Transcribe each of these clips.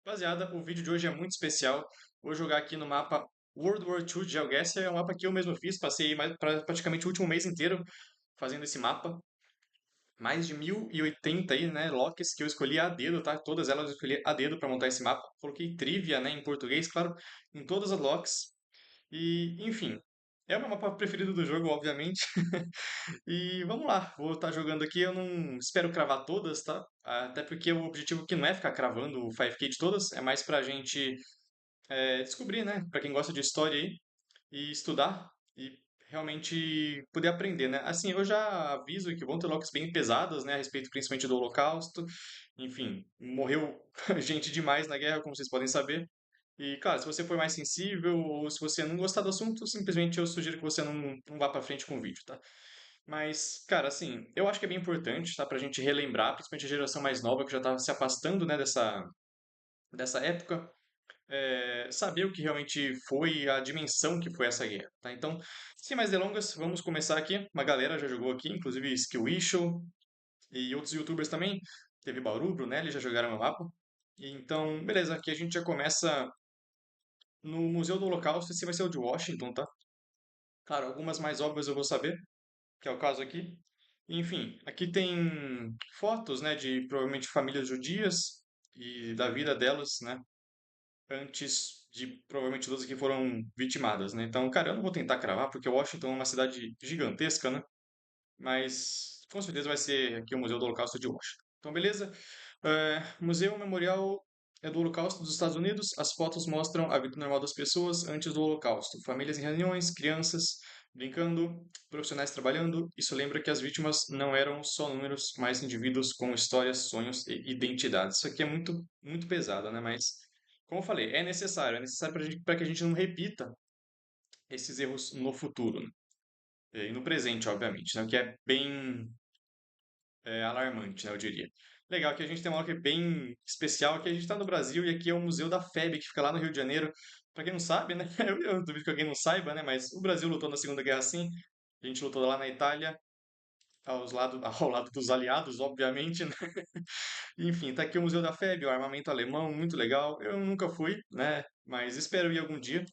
Rapaziada, o vídeo de hoje é muito especial. Vou jogar aqui no mapa World War II de GeoGuessr. É um mapa que eu mesmo fiz. Passei praticamente o último mês inteiro fazendo esse mapa. Mais de 1080 aí, né, locks que eu escolhi a dedo, tá? Todas elas eu escolhi a dedo para montar esse mapa. Coloquei trivia, né, em português, claro, em todas as locks. E, enfim, é o meu mapa preferido do jogo, obviamente. E vamos lá, vou estar jogando aqui. Eu não espero cravar todas, tá? Até porque o objetivo aqui não é ficar cravando o 5K de todas, é mais pra gente descobrir, né? Pra quem gosta de história aí, e estudar e realmente poder aprender, né? Assim, eu já aviso que vão ter locks bem pesadas, né? A respeito principalmente do Holocausto. Enfim, morreu gente demais na guerra, como vocês podem saber. E, claro, se você for mais sensível ou se você não gostar do assunto, simplesmente eu sugiro que você não vá pra frente com o vídeo, tá? Mas, cara, assim, eu acho que é bem importante, tá? Pra gente relembrar, principalmente a geração mais nova que já tá se afastando, né, dessa época, saber o que realmente foi, a dimensão que foi essa guerra, tá? Então, sem mais delongas, vamos começar aqui. Uma galera já jogou aqui, inclusive Skillishell e outros YouTubers também. Teve Bauru, Brunelli, já jogaram no mapa. Então, beleza, aqui a gente já começa no Museu do Holocausto. Esse vai ser o de Washington, tá? Claro, algumas mais óbvias eu vou saber, que é o caso aqui. Enfim, aqui tem fotos, né, de provavelmente famílias judias e da vida delas, né, antes de provavelmente todas que foram vitimadas, né? Então, cara, eu não vou tentar cravar porque Washington é uma cidade gigantesca, né? Mas com certeza vai ser aqui o Museu do Holocausto de Washington. Então, beleza? Museu Memorial do Holocausto dos Estados Unidos. As fotos mostram a vida normal das pessoas antes do Holocausto. Famílias em reuniões, crianças brincando, profissionais trabalhando. Isso lembra que as vítimas não eram só números, mas indivíduos com histórias, sonhos e identidades. Isso aqui é muito, muito pesado, né? Mas, como eu falei, é necessário para que a gente não repita esses erros no futuro, né? E no presente, obviamente, né? O que é bem alarmante, né, eu diria. Legal que a gente tem um local bem especial, que a gente está no Brasil e aqui é o Museu da FEB, que fica lá no Rio de Janeiro. Para quem não sabe, né, eu duvido que alguém não saiba, né, mas o Brasil lutou na Segunda Guerra sim, a gente lutou lá na Itália, ao lado dos aliados, obviamente, né? Enfim, tá aqui o Museu da FEB, o armamento alemão, muito legal. Eu nunca fui, né, mas espero ir algum dia,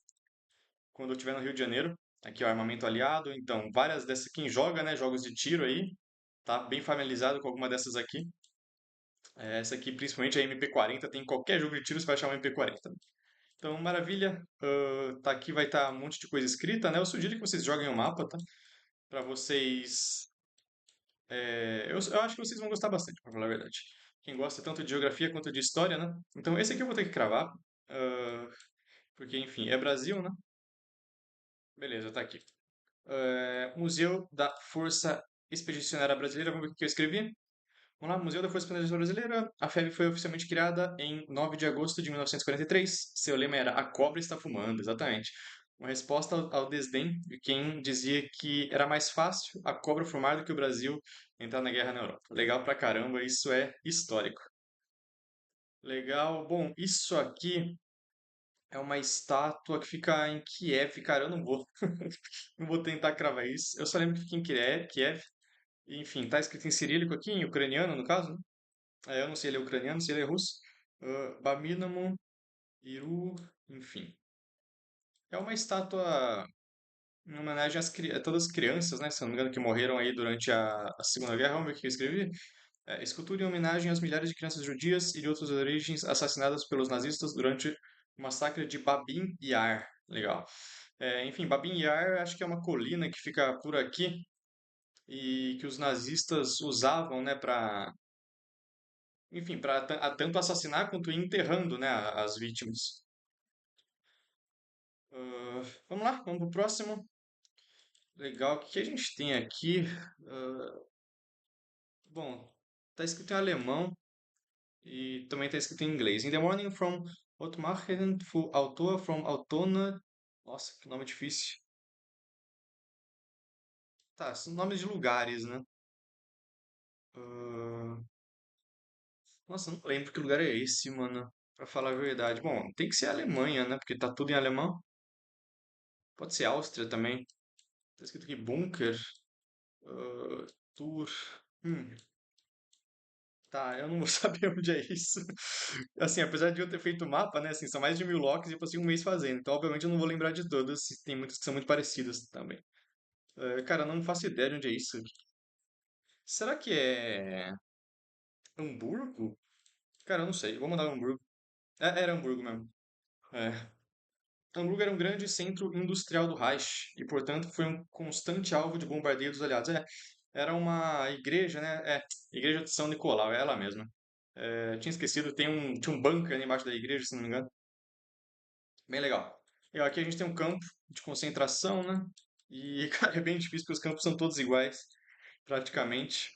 quando eu estiver no Rio de Janeiro. Aqui é o armamento aliado, então várias dessas, quem joga, né, jogos de tiro aí, tá bem familiarizado com alguma dessas aqui. Essa aqui, principalmente a MP40, tem em qualquer jogo de tiro, você vai achar uma MP40. Então, maravilha. Tá aqui, vai estar um monte de coisa escrita, né? Eu sugiro que vocês joguem o mapa, tá? Para vocês. Eu acho que vocês vão gostar bastante, pra falar a verdade. Quem gosta tanto de geografia quanto de história, né? Então, esse aqui eu vou ter que cravar, ah, porque, enfim, é Brasil, né? Beleza, tá aqui. Museu da Força Expedicionária Brasileira, vamos ver o que eu escrevi. Vamos lá, Museu da Força Expedicionária Brasileira. A FEB foi oficialmente criada em 9 de agosto de 1943. Seu lema era A Cobra Está Fumando, exatamente. Uma resposta ao desdém de quem dizia que era mais fácil a cobra fumar do que o Brasil entrar na guerra na Europa. Legal pra caramba, isso é histórico. Legal. Bom, isso aqui é uma estátua que fica em Kiev. Cara, eu não vou, não vou tentar cravar isso. Eu só lembro que fica em Kiev. Enfim, tá escrito em cirílico aqui, em ucraniano, no caso, né? Eu não sei ele é ucraniano, se ele é russo. Baminamon, Iru, enfim. É uma estátua em homenagem a todas as crianças, né? Se não me engano, que morreram aí durante a Segunda Guerra. Vamos ver o que eu escrevi. Escultura em homenagem às milhares de crianças judias e de outras origens assassinadas pelos nazistas durante o massacre de Babin Yar. Legal. Enfim, Babin Yar acho que é uma colina que fica por aqui e que os nazistas usavam, né, para, enfim, para tanto assassinar quanto ir enterrando, né, as vítimas. Vamos lá, vamos pro próximo. Legal, o que a gente tem aqui? Ah, bom, tá escrito em alemão e também tá escrito em inglês. In the morning from Otmachen fu Autor from Autona. Nossa, que nome difícil. Tá, são nomes de lugares, né? Ah, nossa, não lembro que lugar é esse, mano. Pra falar a verdade. Bom, tem que ser Alemanha, né? Porque tá tudo em alemão. Pode ser Áustria também. Tá escrito aqui bunker. Tour. Hum, Tá, eu não vou saber onde é isso. Assim, apesar de eu ter feito o mapa, né? Assim, são mais de 1000 locks e eu passei um mês fazendo. Então, obviamente, eu não vou lembrar de todas. Tem muitas que são muito parecidas também. Cara, eu não faço ideia de onde é isso. Será que é Hamburgo? Cara, eu não sei. Vou mandar Hamburgo. Era Hamburgo mesmo. É. Hamburgo era um grande centro industrial do Reich e, portanto, foi um constante alvo de bombardeio dos aliados. Era uma igreja, né? Igreja de São Nicolau, é ela mesma. Tinha esquecido, tinha um bunker ali embaixo da igreja, se não me engano. Bem legal. E aqui a gente tem um campo de concentração, né? E, cara, é bem difícil porque os campos são todos iguais, praticamente.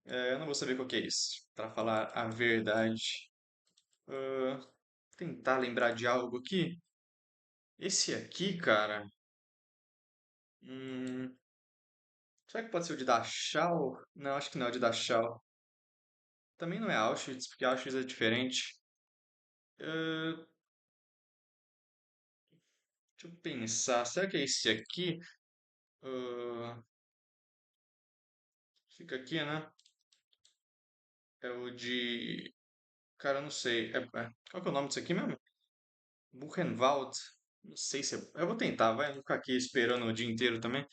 Eu não vou saber qual que é isso, para falar a verdade. Ah, tentar lembrar de algo aqui. Esse aqui, cara. Hum, será que pode ser o de Dachau? Não, acho que não é o de Dachau. Também não é Auschwitz, porque Auschwitz é diferente. Ah, deixa eu pensar. Será que é esse aqui? Ah, fica aqui, né? É o de. Cara, eu não sei. Qual que é o nome disso aqui mesmo? Buchenwald. Não sei se é. Eu vou tentar, vai. Vou ficar aqui esperando o dia inteiro também.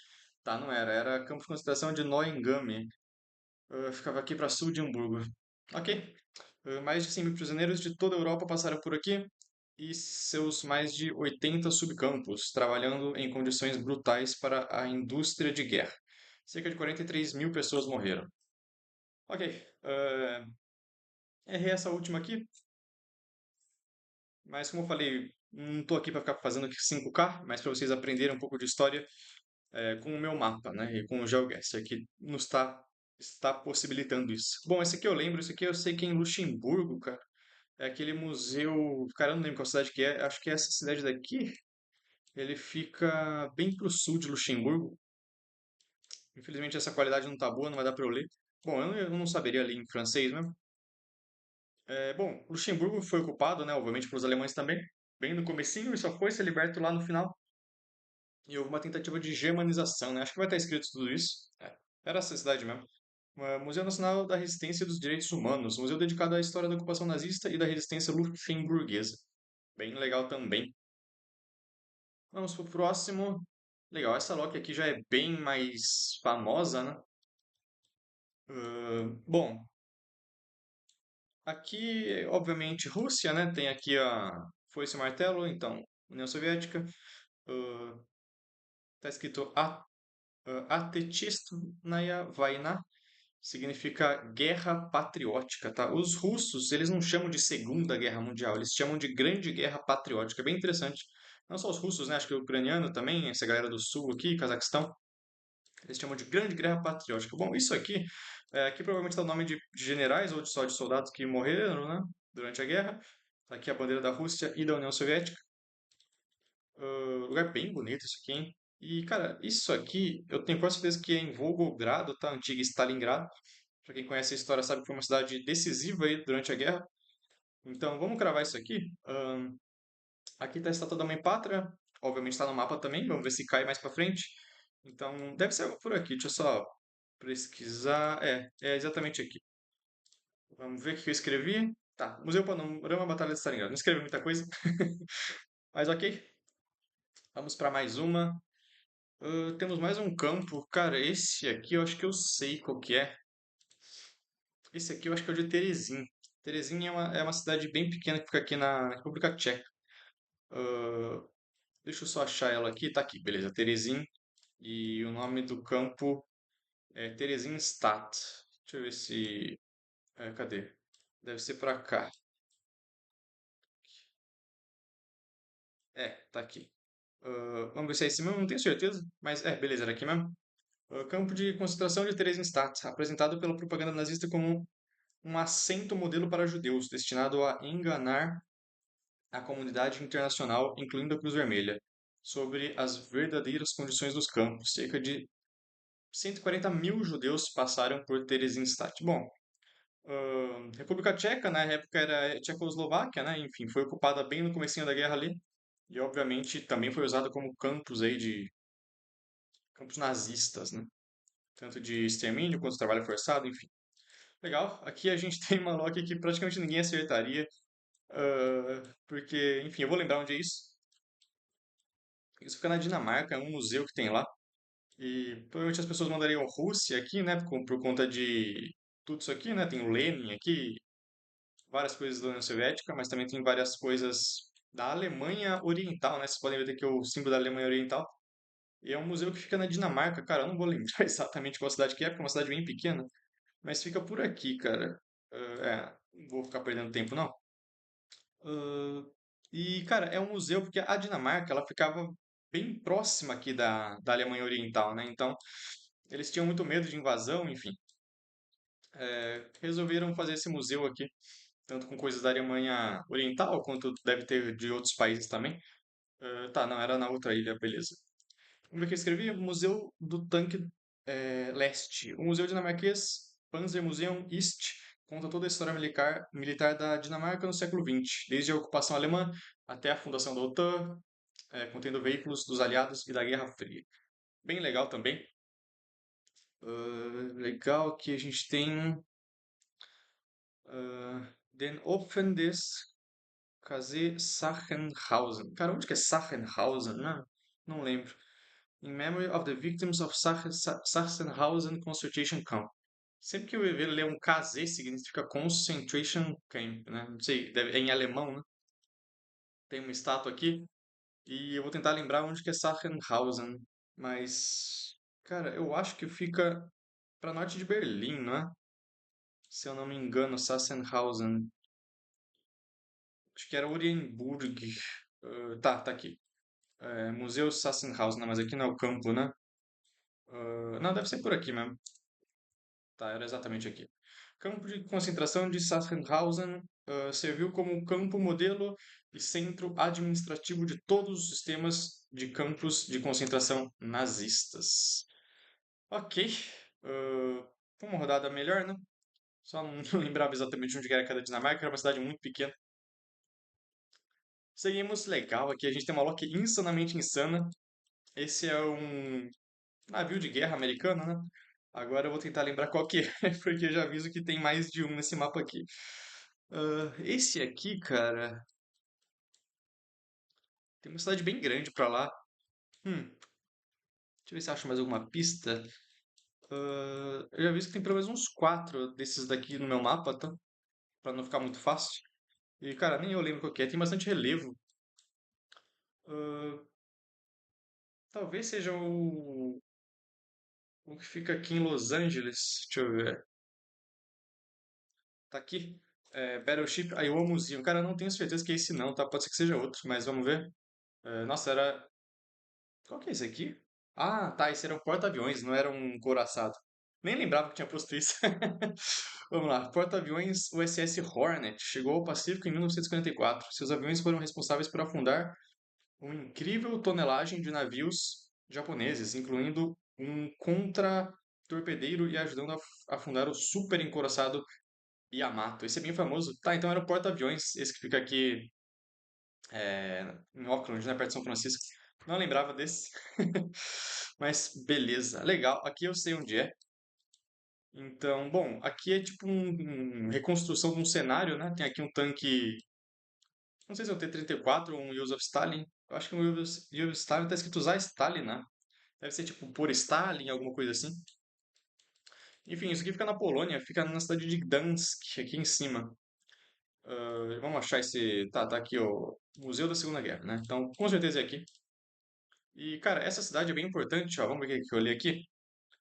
Tá, não era. Era campo de concentração de Neuengamme. Ficava aqui para sul de Hamburgo. Ok. Mais de 100 mil prisioneiros de toda a Europa passaram por aqui e seus mais de 80 subcampos, trabalhando em condições brutais para a indústria de guerra. Cerca de 43 mil pessoas morreram. Ok. Errei essa última aqui, mas como eu falei, não estou aqui para ficar fazendo aqui 5K, mas para vocês aprenderem um pouco de história com o meu mapa, né? E com o GeoGuessr, que está possibilitando isso. Bom, esse aqui eu lembro, esse aqui eu sei que é em Luxemburgo, cara. É aquele museu. Cara, eu não lembro qual cidade que é. Acho que é essa cidade daqui. Ele fica bem pro sul de Luxemburgo. Infelizmente essa qualidade não tá boa, não vai dar pra eu ler. Bom, eu não saberia ler em francês mesmo. Bom, Luxemburgo foi ocupado, né, obviamente pelos alemães também, bem no comecinho, e só foi ser liberto lá no final. E houve uma tentativa de germanização, né? Acho que vai estar escrito tudo isso. Era essa cidade mesmo. Museu Nacional da Resistência e dos Direitos Humanos, museu dedicado à história da ocupação nazista e da resistência luxemburguesa. Bem legal também. Vamos pro próximo. Legal, essa Loki aqui já é bem mais famosa, né? Bom, aqui, obviamente, Rússia, né? Tem aqui a foice e o martelo, então, União Soviética. Uh, tá escrito Atechistnaya Vaina, significa guerra patriótica, tá? Os russos, eles não chamam de Segunda Guerra Mundial, eles chamam de Grande Guerra Patriótica. É bem interessante. Não só os russos, né? Acho que o ucraniano também, essa galera do sul aqui, Cazaquistão. Eles chamam de Grande Guerra Patriótica. Bom, isso aqui, aqui provavelmente está o nome de generais ou só de soldados que morreram, né, durante a guerra. Tá aqui a bandeira da Rússia e da União Soviética. Lugar bem bonito isso aqui, hein? E, cara, isso aqui, eu tenho quase certeza que é em Volgogrado, tá? Antiga Stalingrado. Para quem conhece a história sabe que foi uma cidade decisiva aí durante a guerra. Então, vamos cravar isso aqui. Aqui está a estátua da Mãe Pátria. Obviamente está no mapa também. Vamos ver se cai mais para frente. Então, deve ser por aqui. Deixa eu só pesquisar. É exatamente aqui. Vamos ver o que eu escrevi. Tá, Museu Panorama Batalha de Stalingrado. Não escrevi muita coisa, mas ok. Vamos para mais uma. Temos mais um campo. Cara, esse aqui eu acho que eu sei qual que é. Esse aqui eu acho que é o de Teresin. Teresin é uma cidade bem pequena que fica aqui na República Tcheca. Ah, deixa eu só achar ela aqui. Tá aqui, beleza. Teresin. E o nome do campo é Theresienstadt. Deixa eu ver se. Cadê? Deve ser pra cá. Tá aqui. Vamos ver se é esse mesmo, não tenho certeza, mas beleza, era aqui mesmo. Campo de concentração de Theresienstadt, apresentado pela propaganda nazista como um assento modelo para judeus, destinado a enganar a comunidade internacional, incluindo a Cruz Vermelha, sobre as verdadeiras condições dos campos. Cerca de 140 mil judeus passaram por Theresienstadt. Bom, República Tcheca, na época era Tchecoslováquia, né? Enfim, foi ocupada bem no comecinho da guerra ali. E obviamente também foi usado como campos aí de campos nazistas, né? Tanto de extermínio quanto de trabalho forçado, enfim. Legal. Aqui a gente tem uma Loki que praticamente ninguém acertaria. Porque, enfim, eu vou lembrar onde é isso. Isso fica na Dinamarca, é um museu que tem lá. E provavelmente as pessoas mandariam Rússia aqui, né? Por conta de tudo isso aqui, né? Tem o Lenin aqui, várias coisas da União Soviética, mas também tem várias coisas da Alemanha Oriental, né? Vocês podem ver aqui o símbolo da Alemanha Oriental. E é um museu que fica na Dinamarca, cara. Eu não vou lembrar exatamente qual cidade que é, porque é uma cidade bem pequena. Mas fica por aqui, cara. Não vou ficar perdendo tempo, não. Ah, e, cara, é um museu porque a Dinamarca, ela ficava bem próxima aqui da Alemanha Oriental, né? Então, eles tinham muito medo de invasão, enfim. Resolveram fazer esse museu aqui, tanto com coisas da Alemanha Oriental, quanto deve ter de outros países também. Tá, não, era na outra ilha, beleza. Como é que eu escrevi? Museu do Tanque Leste. O Museu Dinamarquês Panzermuseum East conta toda a história militar da Dinamarca no século XX, desde a ocupação alemã até a fundação da OTAN, contendo veículos dos aliados e da Guerra Fria. Bem legal também. Legal que a gente tem Den Opfen des Kase Sachsenhausen. Cara, onde que é Sachsenhausen? Não lembro. In memory of the victims of Sachsenhausen concentration camp. Sempre que eu ver ler um KZ significa concentration camp, né? Não sei, é em alemão, né? Tem uma estátua aqui e eu vou tentar lembrar onde que é Sachsenhausen, mas cara, eu acho que fica para norte de Berlim, não é? Se eu não me engano, Sachsenhausen. Acho que era Orienburg. Tá aqui. Museu Sachsenhausen, não, mas aqui não é o campo, né? Não, deve ser por aqui mesmo. Tá, era exatamente aqui. Campo de concentração de Sachsenhausen serviu como campo modelo e centro administrativo de todos os sistemas de campos de concentração nazistas. Ok. Foi uma rodada melhor, né? Só não lembrava exatamente onde era cada Dinamarca, era uma cidade muito pequena. Seguimos legal aqui, a gente tem uma Loki insanamente insana. Esse é um navio de guerra americano, né? Agora eu vou tentar lembrar qual que é, porque eu já aviso que tem mais de um nesse mapa aqui. Esse aqui, cara, tem uma cidade bem grande pra lá. Deixa eu ver se eu acho mais alguma pista. Eu já vi que tem pelo menos uns quatro desses daqui no meu mapa, tá? Pra não ficar muito fácil. E, cara, nem eu lembro qual que é. Tem bastante relevo. Ah, talvez seja o que fica aqui em Los Angeles. Deixa eu ver. Tá aqui. Battleship Iowa Museum. Cara, eu não tenho certeza que é esse não, tá? Pode ser que seja outro, mas vamos ver. Nossa, era. Qual que é esse aqui? Ah, tá. Esse era um porta-aviões, não era um couraçado. Nem lembrava que tinha posto isso. Vamos lá. Porta-aviões USS Hornet chegou ao Pacífico em 1944. Seus aviões foram responsáveis por afundar uma incrível tonelagem de navios japoneses, incluindo um contra-torpedeiro e ajudando a afundar o super encouraçado Yamato. Esse é bem famoso. Tá, então era o porta-aviões, esse que fica aqui em Auckland, né, perto de São Francisco. Não lembrava desse. Mas beleza, legal. Aqui eu sei onde é. Então, bom, aqui é tipo reconstrução de um cenário, né? Tem aqui um tanque, não sei se é o T-34 ou um Yusuf Stalin. Eu acho que no Yusuf Stalin tá escrito usar Stalin, né? Deve ser tipo por Stalin, alguma coisa assim. Enfim, isso aqui fica na Polônia, fica na cidade de Gdansk, aqui em cima. Vamos achar esse. Tá aqui o Museu da Segunda Guerra, né? Então, com certeza é aqui. E, cara, essa cidade é bem importante, ó. Vamos ver o que eu olhei aqui.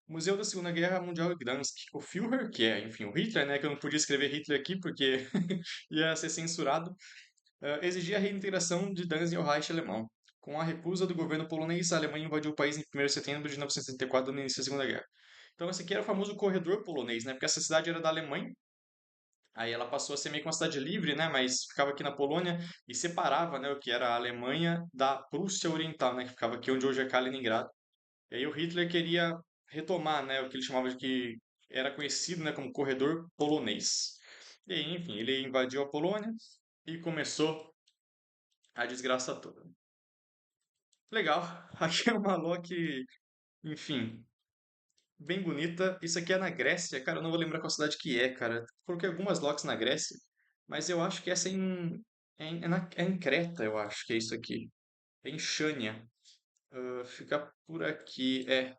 Museu da Segunda Guerra Mundial em Gdansk. O Führer, que é, enfim, o Hitler, né? Que eu não podia escrever Hitler aqui porque ia ser censurado, exigia a reintegração de Danzig ao Reich alemão. Com a recusa do governo polonês, a Alemanha invadiu o país em 1º de setembro de 1964, no início da Segunda Guerra. Então, esse aqui era o famoso corredor polonês, né? Porque essa cidade era da Alemanha. Aí ela passou a ser meio que uma cidade livre, né? Mas ficava aqui na Polônia e separava, né, o que era a Alemanha da Prússia Oriental, né? Que ficava aqui onde hoje é Kaliningrado. E aí o Hitler queria retomar, né, o que ele chamava de que era conhecido, né, como corredor polonês. E aí, enfim, ele invadiu a Polônia e começou a desgraça toda. Legal. Aqui é uma ló que, enfim, bem bonita. Isso aqui é na Grécia, cara, eu não vou lembrar qual cidade que é, cara. Coloquei algumas locks na Grécia, mas eu acho que essa é em Creta, eu acho que é isso aqui. É em Chania. Fica por aqui. É,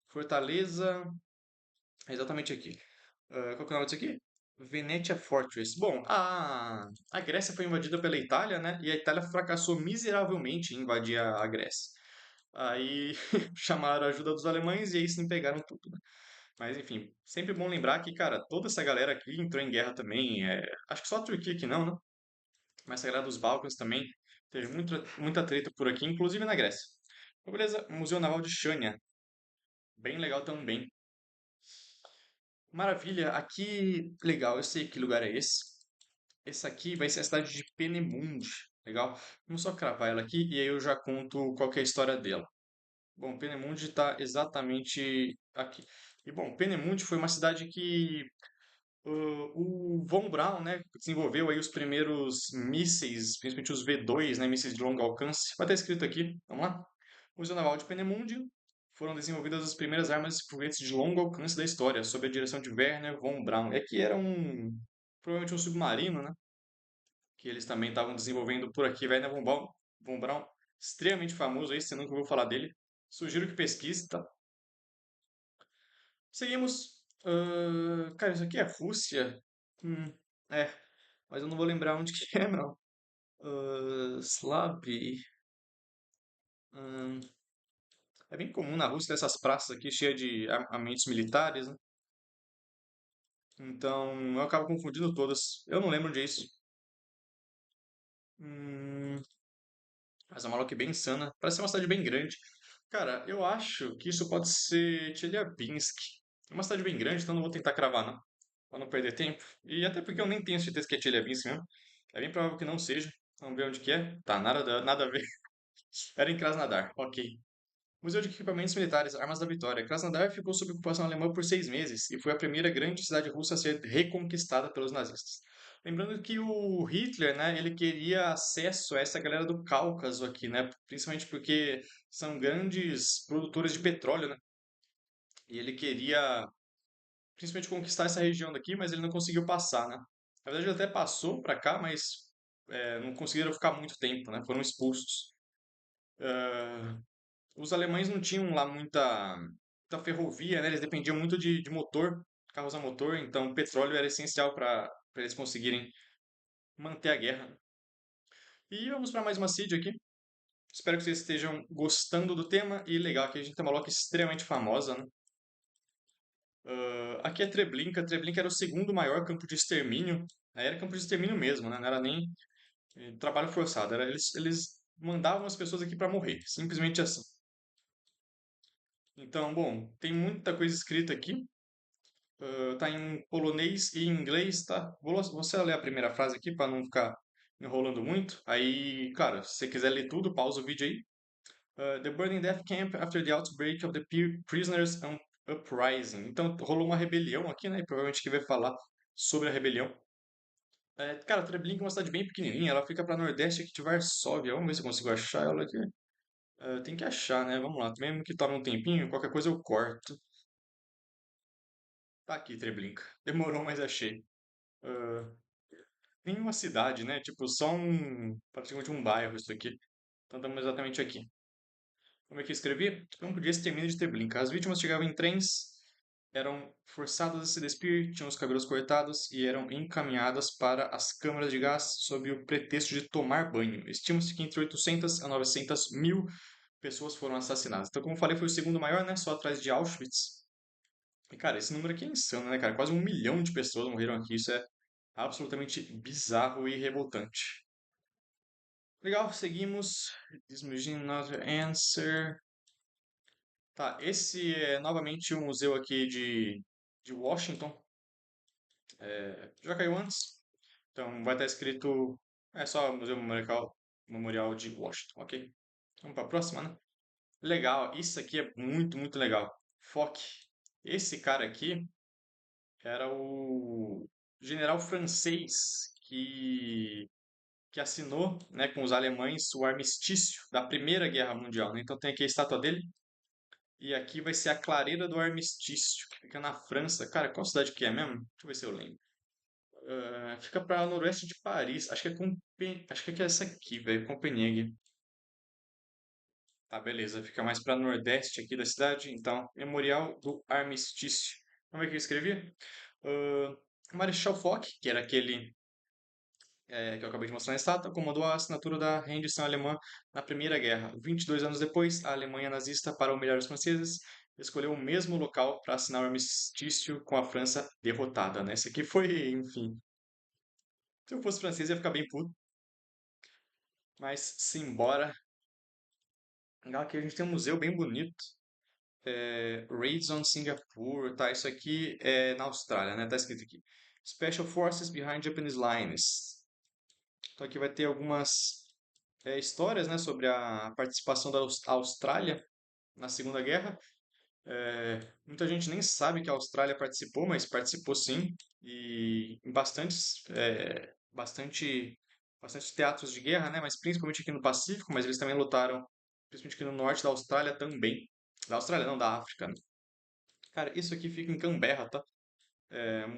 Fortaleza, é exatamente aqui. Qual que é o nome disso aqui? Venetia Fortress. Bom, a Grécia foi invadida pela Itália, né? E a Itália fracassou miseravelmente em invadir a Grécia. Aí chamaram a ajuda dos alemães e aí sim pegaram tudo, né? Mas enfim, sempre bom lembrar que, cara, toda essa galera aqui entrou em guerra também. Acho que só a Turquia que não, né? Mas a galera dos Balcãs também teve muita treta por aqui, inclusive na Grécia. Então, beleza, Museu Naval de Chania. Bem legal também. Maravilha, aqui, legal, eu sei que lugar é esse. Esse aqui vai ser a cidade de Penemundi, legal? Vamos só cravar ela aqui e aí eu já conto qual que é a história dela. Bom, Penemundi está exatamente aqui. E bom, Penemundi foi uma cidade que o Von Braun, né, desenvolveu aí os primeiros mísseis, principalmente os V2, né, mísseis de longo alcance. Vai estar escrito aqui, vamos lá. O Museu Naval de Peenemünde foram desenvolvidas as primeiras armas e foguetes de longo alcance da história, sob a direção de Werner von Braun. É que era provavelmente um submarino, né, que eles também estavam desenvolvendo por aqui. Werner von Braun, extremamente famoso aí, você nunca ouviu falar dele. Sugiro que pesquise, tá? Seguimos. Cara, isso aqui é Rússia? Hum, é, mas eu não vou lembrar onde que é, não. Slavi. hum, É bem comum na Rússia essas praças aqui cheias de armamentos militares, né? Então eu acabo confundindo todas. Eu não lembro onde é isso. Hum, mas é uma loja bem insana. Parece ser uma cidade bem grande. Cara, eu acho que isso pode ser Chelyabinsk. É uma cidade bem grande, então não vou tentar cravar, não. Pra não perder tempo. E até porque eu nem tenho certeza que é Chelyabinsk mesmo. É bem provável que não seja. Vamos ver onde que é. Tá, nada a ver. Era em Krasnodar. Ok. Museu de Equipamentos Militares, Armas da Vitória. Krasnodar ficou sob ocupação alemã por 6 meses e foi a primeira grande cidade russa a ser reconquistada pelos nazistas. Lembrando que o Hitler, né, ele queria acesso a essa galera do Cáucaso aqui, né, principalmente porque são grandes produtores de petróleo, né, e ele queria principalmente conquistar essa região daqui, mas ele não conseguiu passar, né. Na verdade, ele até passou para cá, mas não conseguiram ficar muito tempo, né, foram expulsos. Ah, os alemães não tinham lá muita ferrovia, né? Eles dependiam muito de motor, carros a motor, então o petróleo era essencial para eles conseguirem manter a guerra. E vamos para mais uma seed aqui. Espero que vocês estejam gostando do tema e legal, que a gente tem uma loca extremamente famosa, né? Aqui é Treblinka. Treblinka era o segundo maior campo de extermínio. Aí era campo de extermínio mesmo, né? Não era nem trabalho forçado. Eles mandavam as pessoas aqui para morrer, simplesmente assim. Então, bom, tem muita coisa escrita aqui. Tá em polonês e inglês, tá? Vou só ler a primeira frase aqui para não ficar enrolando muito. Aí, claro, se você quiser ler tudo, pausa o vídeo aí. The Burning Death Camp after the outbreak of the Prisoners Uprising. Então, rolou uma rebelião aqui, né? E provavelmente que vai falar sobre a rebelião. Cara, Treblinka é uma cidade bem pequenininha. Ela fica para nordeste aqui de Varsóvia. Vamos ver se eu consigo achar ela aqui. Tem que achar, né? Vamos lá. Mesmo que tome um tempinho, qualquer coisa eu corto. Tá aqui, Treblinka. Demorou, mas achei. Ah, Nenhuma cidade, né? Tipo, praticamente um bairro isso aqui. Então estamos exatamente aqui. Como é que eu escrevi? Campo de extermínio de Treblinka. As vítimas chegavam em trens, eram forçadas a se despir, tinham os cabelos cortados e eram encaminhadas para as câmaras de gás sob o pretexto de tomar banho. Estima-se que entre 800 a 900 mil pessoas foram assassinadas. Então, como eu falei, foi o segundo maior, né? Só atrás de Auschwitz. E, cara, esse número aqui é insano, né, cara? Quase 1 milhão de pessoas morreram aqui. Isso é absolutamente bizarro e revoltante. Legal, seguimos. This machine not answer. Tá, esse é novamente o museu aqui de Washington. Já caiu antes? Então vai estar escrito. É só Museu Memorial de Washington, ok? Vamos para a próxima, né? Legal, isso aqui é muito legal. Foque. Esse cara aqui era o general francês que assinou, né, com os alemães o armistício da Primeira Guerra Mundial, né? Então tem aqui a estátua dele. E aqui vai ser a Clareira do Armistício, que fica na França. Cara, qual cidade que é mesmo? Deixa eu ver se eu lembro. Fica para noroeste de Paris. Acho que é Acho que é essa aqui, velho. Copenhague. Tá, beleza. Fica mais para nordeste aqui da cidade. Então, Memorial do Armistício. Como é que eu escrevi? Uh, Marechal Foch, que era aquele que eu acabei de mostrar na estátua, comandou a assinatura da rendição alemã na Primeira Guerra. 22 anos depois, a Alemanha nazista, para humilhar os franceses, escolheu o mesmo local para assinar o armistício com a França derrotada, né? Esse aqui foi, enfim. Se eu fosse francês, ia ficar bem puto, mas simbora. Aqui a gente tem um museu bem bonito. Raids on Singapore, tá? Isso aqui é na Austrália, né? Tá escrito aqui. Special Forces Behind Japanese Lines. Então aqui vai ter algumas histórias, né, sobre a participação da Austrália na Segunda Guerra. Muita gente nem sabe que a Austrália participou, mas participou sim, e em bastante teatros de guerra, né, mas principalmente aqui no Pacífico, mas eles também lutaram, principalmente aqui no norte da Austrália também. Da Austrália não, da África, né? Cara, isso aqui fica em Canberra, tá?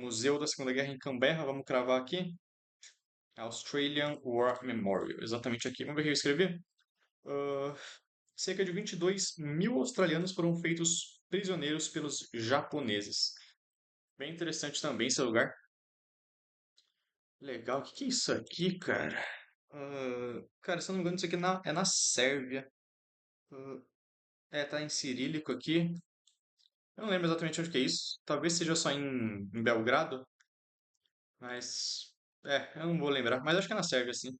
Museu da Segunda Guerra em Canberra, vamos cravar aqui. Australian War Memorial, exatamente aqui. Vamos ver o que eu escrevi? Ah, cerca de 22 mil australianos foram feitos prisioneiros pelos japoneses. Bem interessante também esse lugar. Legal. O que que é isso aqui, cara? Cara, se eu não me engano, isso aqui é na Sérvia. Ah, tá em cirílico aqui. Eu não lembro exatamente onde que é isso. Talvez seja só em Belgrado, mas... eu não vou lembrar. Mas acho que é na Sérvia, sim.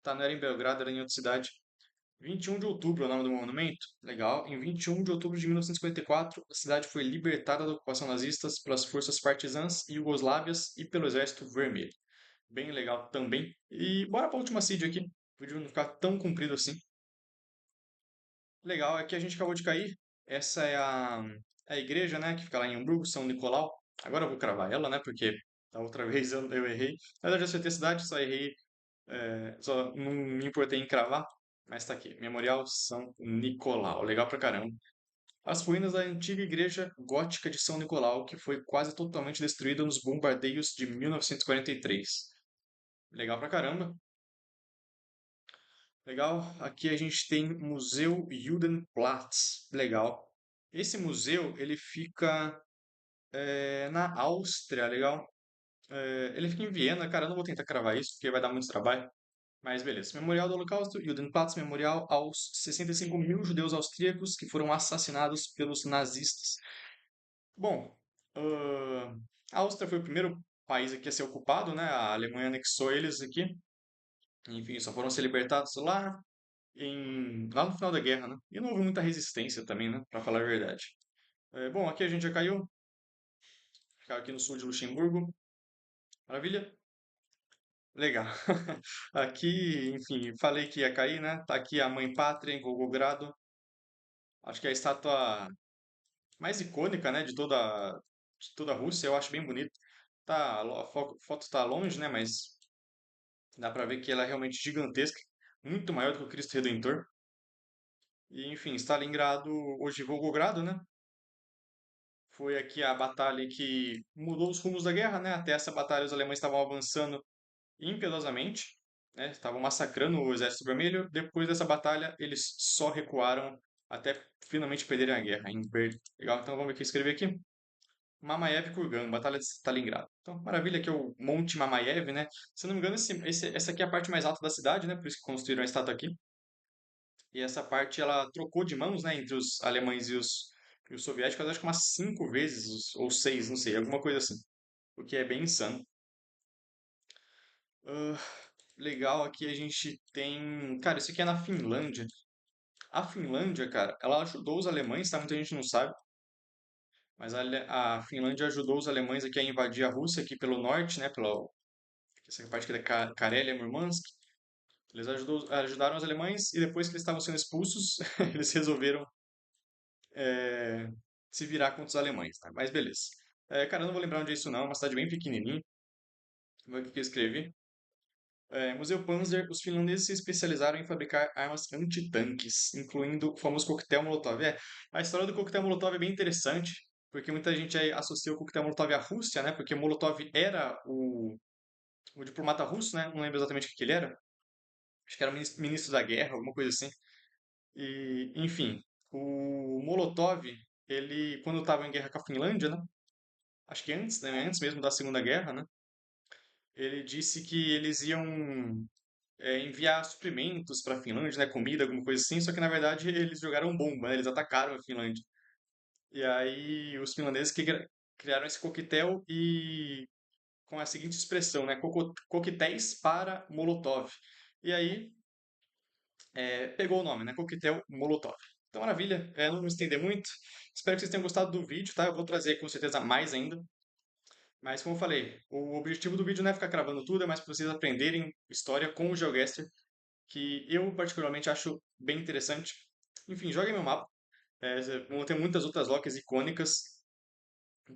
Tá, não era em Belgrado, era em outra cidade. 21 de outubro é o nome do monumento. Legal. Em 21 de outubro de 1954, a cidade foi libertada da ocupação nazista pelas forças partisãs iugoslávias e pelo Exército Vermelho. Bem legal também. E bora para a última seed aqui. O vídeo não ficar tão comprido assim. Legal, aqui a gente acabou de cair. Essa é a igreja, né, que fica lá em Hamburgo, São Nicolau. Agora eu vou cravar ela, né, porque da outra vez eu errei. Na verdade, eu acertei a cidade, só errei, só não me importei em cravar. Mas tá aqui, Memorial São Nicolau. Legal pra caramba. As ruínas da antiga igreja gótica de São Nicolau, que foi quase totalmente destruída nos bombardeios de 1943. Legal pra caramba. Legal. Aqui a gente tem Museu Judenplatz. Legal. Esse museu, ele fica na Áustria. Legal. Ele fica em Viena. Cara, eu não vou tentar cravar isso, porque vai dar muito trabalho. Mas beleza. Memorial do Holocausto, Judenplatz, memorial aos 65 mil judeus austríacos que foram assassinados pelos nazistas. Bom, ah, a Áustria foi o primeiro país aqui a ser ocupado, né? A Alemanha anexou eles aqui. Enfim, só foram ser libertados lá no final da guerra, né? E não houve muita resistência também, né? Pra falar a verdade. Bom, aqui a gente já caiu. Caiu aqui no sul de Luxemburgo. Maravilha? Legal. Aqui, enfim, falei que ia cair, né? Tá aqui a Mãe Pátria em Volgogrado. Acho que é a estátua mais icônica, né, de toda a Rússia. Eu acho bem bonito. A foto tá longe, né? Mas dá pra ver que ela é realmente gigantesca, muito maior do que o Cristo Redentor. E, enfim, Stalingrado, hoje Volgogrado, né? Foi aqui a batalha que mudou os rumos da guerra, né? Até essa batalha os alemães estavam avançando impiedosamente, né? Estavam massacrando o Exército Vermelho. Depois dessa batalha, eles só recuaram até finalmente perderem a guerra. Legal, então vamos ver o que eu escrevi aqui. Mamaev Kurgan, Batalha de Stalingrado. Então, maravilha, aqui é o Monte Mamaev, né? Se eu não me engano, essa aqui é a parte mais alta da cidade, né? Por isso que construíram a estátua aqui. E essa parte ela trocou de mãos, né, entre os alemães e os soviéticos, acho que umas 5 vezes, ou 6, não sei, alguma coisa assim. O que é bem insano. Ah, legal, aqui a gente tem. Cara, isso aqui é na Finlândia. A Finlândia, cara, ela ajudou os alemães, tá? Muita gente não sabe, mas a Finlândia ajudou os alemães aqui a invadir a Rússia aqui pelo norte, né? Essa parte aqui da Carélia, Murmansk. Eles ajudaram os alemães e depois que eles estavam sendo expulsos, eles resolveram é, se virar contra os alemães, tá? Mas beleza. Cara, eu não vou lembrar onde é isso não, é uma cidade bem pequenininha. Vamos ver o que eu escrevi. Museu Panzer, os finlandeses se especializaram em fabricar armas antitanques, incluindo o famoso coquetel Molotov. A história do coquetel Molotov é bem interessante, porque muita gente aí associa o coquetel Molotov à Rússia, né? Porque Molotov era o diplomata russo, né? Não lembro exatamente o que que ele era. Acho que era o ministro da guerra, alguma coisa assim. E, enfim, o Molotov, ele, quando estava em guerra com a Finlândia, né? Acho que antes, né? Antes mesmo da Segunda Guerra, né? Ele disse que eles iam enviar suprimentos para a Finlândia, né, comida, alguma coisa assim, só que na verdade eles jogaram bomba, né, eles atacaram a Finlândia. E aí os finlandeses que criaram esse coquetel e com a seguinte expressão, né, coquetéis para Molotov. E aí pegou o nome, né, coquetel Molotov. Então, maravilha, não me estender muito. Espero que vocês tenham gostado do vídeo, tá? Eu vou trazer com certeza mais ainda. Mas como eu falei, o objetivo do vídeo não é ficar cravando tudo, é mais para vocês aprenderem história com o GeoGuessr, que eu particularmente acho bem interessante. Enfim, joguem meu mapa. Vão ter muitas outras locas icônicas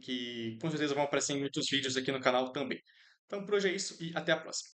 que com certeza vão aparecer em muitos vídeos aqui no canal também. Então por hoje é isso e até a próxima.